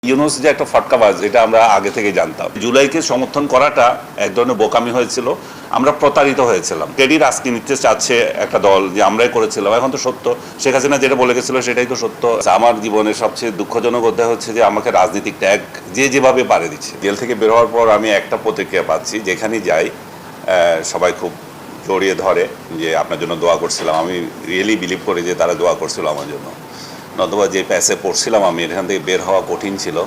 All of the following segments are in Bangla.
ইউনুস যে একটা ফটকাবাজ এটা আমরা আগে থেকে জানতাম। জুলাইকে সমর্থন করাটা এক ধরনের বোকামি হয়েছিল, আমরা প্রতারিত হয়েছিলাম। ক্রেডিট আজকে নিতে চাচ্ছে একটা দল যে আমরাই করেছিলাম, এখন তো সত্য শেখ হাসিনা যেটা বলে গেছিল সেটাই তো সত্য। আমার জীবনের সবচেয়ে দুঃখজনক অধ্যায় হচ্ছে যে আমাকে রাজনৈতিক ট্যাগ যে যেভাবে পারে দিচ্ছে। জেল থেকে বের হওয়ার পর আমি একটা প্রতিক্রিয়া পাচ্ছি, যেখানেই যাই সবাই খুব জড়িয়ে ধরে যে আপনার জন্য দোয়া করছিলাম। আমি রিয়েলি বিলিভ করি যে তারা দোয়া করছিল আমার জন্য, নতুবা যে প্যাসে পড়ছিলাম আমি এখান থেকে বের হওয়া কঠিন ছিল।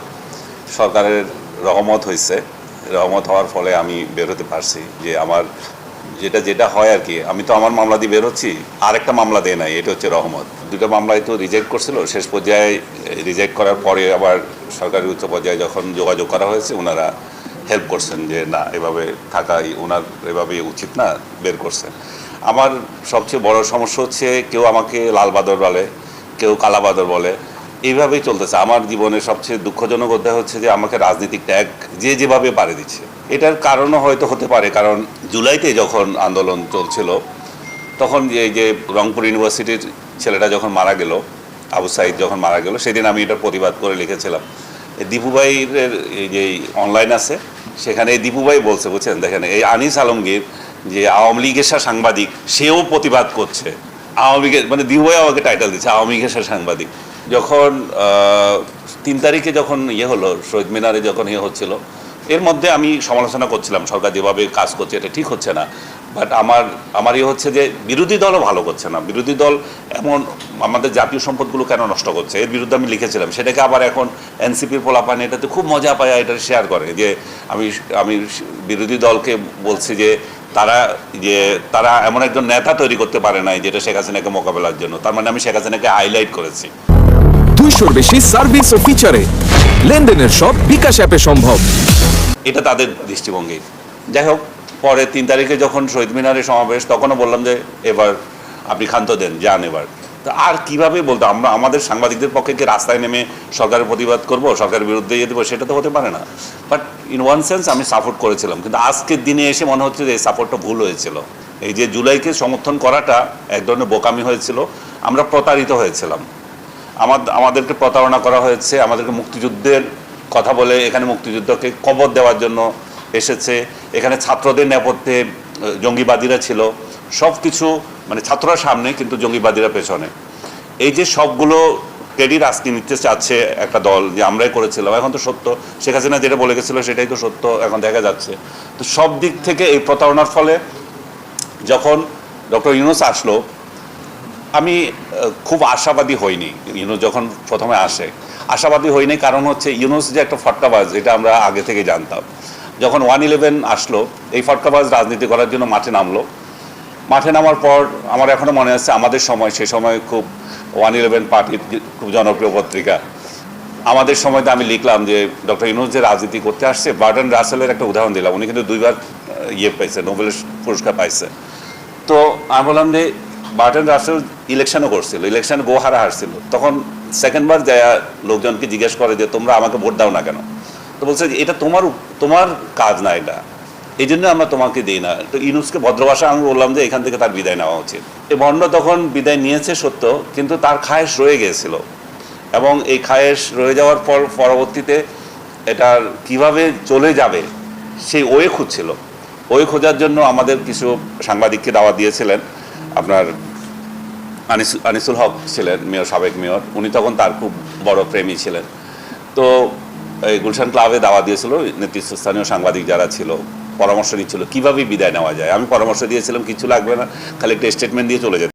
সরকারের রহমত হয়েছে, রহমত হওয়ার ফলে আমি বের হতে পারছি। যে আমার যেটা হয় আর কি, আমি তো আমার মামলা দিয়ে বের হচ্ছি, আরেকটা মামলা দেয় নাই, এটা হচ্ছে রহমত। দুটো মামলায় তো রিজেক্ট করছিল, শেষ পর্যায়ে রিজেক্ট করার পরে আবার সরকারি উচ্চ পর্যায়ে যখন যোগাযোগ করা হয়েছে ওনারা হেল্প করছেন যে না এভাবে থাকাই ওনার এভাবে উচিত না, বের করছেন। আমার সবচেয়ে বড় সমস্যা হচ্ছে কেউ আমাকে লাল বাদর বলে, কেউ কালা বাদর বলে, এইভাবেই চলতেছে। আমার জীবনের সবচেয়ে দুঃখজনক অধ্যায় হচ্ছে যে আমাকে রাজনৈতিক ট্যাগ যে যেভাবে পারে দিচ্ছে। এটার কারণও হয়তো হতে পারে, কারণ জুলাইতে যখন আন্দোলন চলছিল তখন এই যে রংপুর ইউনিভার্সিটির ছেলেটা যখন মারা গেল, আবু সাইদ যখন মারা গেল, সেদিন আমি এটার প্রতিবাদ করে লিখেছিলাম। দীপু ভাইয়ের এই যে অনলাইন আছে সেখানে এই দীপু ভাই বলছে, বুঝছেন, দেখেন এই আনিস আলমগীর যে আওয়ামী লীগের সাংবাদিক, সেও প্রতিবাদ করছে। আওয়ামী লীগের মানে দীপু ভাই আমাকে টাইটেল দিচ্ছে আওয়ামী লীগের সাংবাদিক। যখন 3 তারিখে যখন হলো শহীদ মিনারে যখন হচ্ছিল, এর মধ্যে আমি সমালোচনা করছিলাম সরকার যেভাবে কাজ করছে এটা ঠিক হচ্ছে না। বাট আমার হচ্ছে যে বিরোধী দলও ভালো করছে না, বিরোধী দল এমন আমাদের জাতীয় সম্পদগুলো কেন নষ্ট করছে, এর বিরুদ্ধে আমি লিখেছিলাম। সেটাকে আবার এখন এনসিপির পোলাপানি এটাতে খুব মজা পায়, এটা শেয়ার করে যে আমি বিরোধী দলকে বলছি যে তারা এমন একজন নেতা তৈরি করতে পারে নাই যেটা শেখ হাসিনাকে মোকাবেলার জন্য। তার মানে আমি শেখ হাসিনাকে হাইলাইট করেছি। 200-র বেশি সার্ভিস ও ফিচারে লেনদেনের সব বিকাশ অ্যাপে সম্ভব। এটা তাদের দৃষ্টিভঙ্গি। যাই হোক, পরে 3 তারিখে যখন শহীদ মিনারে সমাবেশ, তখনও বললাম যে এবার আপনি ক্ষান্ত দেন, যান এবার। তো আর কীভাবে বলতো, আমাদের সাংবাদিকদের পক্ষে কি রাস্তায় নেমে সরকারের প্রতিবাদ করব, সরকারের বিরুদ্ধে ইয়ে দেবো, সেটা তো হতে পারে না। বাট ইন ওয়ান সেন্স আমি সাপোর্ট করেছিলাম, কিন্তু আজকের দিনে এসে মনে হচ্ছে যে এই সাপোর্টটা ভুল হয়েছিল। এই যে জুলাইকে সমর্থন করাটা এক ধরনের বোকামি হয়েছিল, আমরা প্রতারিত হয়েছিলাম। আমাদেরকে প্রতারণা করা হয়েছে, আমাদেরকে মুক্তিযুদ্ধের কথা বলে এখানে মুক্তিযুদ্ধকে কবর দেওয়ার জন্য এসেছে। এখানে ছাত্রদের নেপথ্যে জঙ্গিবাদীরা ছিল, সব কিছু মানে ছাত্ররা সামনে কিন্তু জঙ্গিবাদীরা পেছনে। এই যে সবগুলো ক্রেডিট আজকে নিতে চাচ্ছে একটা দল যে আমরাই করেছিলাম, এখন তো সত্য শেখ হাসিনা যেটা বলে গেছিল সেটাই তো সত্য এখন দেখা যাচ্ছে। তো সব দিক থেকে এই প্রতারণার ফলে যখন ডক্টর ইউনুস আসলো, আমি খুব আশাবাদী হইনি। ইউনুস যখন প্রথমে আসে আশাবাদী হইনি, কারণ হচ্ছে ইউনুস যে একটা ফটকাবাজ এটা আমরা আগে থেকে জানতাম। যখন 1/11 আসলো, এই ফটকাবাজ রাজনীতি করার জন্য মাঠে নামলো। মাঠে নামার পর আমার এখনও মনে আছে আমাদের সময়, সে সময় খুব 1/11 পার্টির খুব জনপ্রিয় পত্রিকা, আমাদের সময়তে আমি লিখলাম যে ডক্টর ইউনুস যে রাজনীতি করতে আসছে, বার্ট্রান্ড রাসেলের একটা উদাহরণ দিলাম। উনি কিন্তু 2বার পাইছে, নোবেল পুরস্কার পাইছে। তো আমি বললাম যে বার্ট্রান্ড রাসেল ইলেকশনও করছিল, ইলেকশনে গোহারা হারছিল, তখন সেকেন্ডবার যায় লোকজনকে জিজ্ঞেস করে যে তোমরা আমাকে ভোট দাও না কেন? তো বলছে যে এটা তোমার কাজ না, এটা এই জন্য আমরা তোমাকে দিই না। তো ইউনুসকে ভদ্রভাষা আমি বললাম যে এখান থেকে তার বিদায় নেওয়া উচিত। এই ভণ্ড তখন বিদায় নিয়েছে সত্য, কিন্তু তার খায়েশ রয়ে গিয়েছিল, এবং এই খায়েশ রয়ে যাওয়ার পর পরবর্তীতে এটার কিভাবে চলে যাবে সেই ওয়ে খুঁজছিল। ওয়ে খোঁজার জন্য আমাদের কিছু সাংবাদিককে দাওয়াত দিয়েছিলেন। আপনার আনিসুল হক ছিলেন মেয়র, সাবেক মেয়র, উনি তখন তার খুব বড় প্রেমী ছিলেন। তো এই গুলশান ক্লাবে দাওয়াত দিয়েছিল, নেতৃত্বস্থানীয় সাংবাদিক যারা ছিল পরামর্শ নিচ্ছিল কীভাবে বিদায় নেওয়া যায়। আমি পরামর্শ দিয়েছিলাম কিছু লাগবে না, খালি একটা স্টেটমেন্ট দিয়ে চলে যেতে।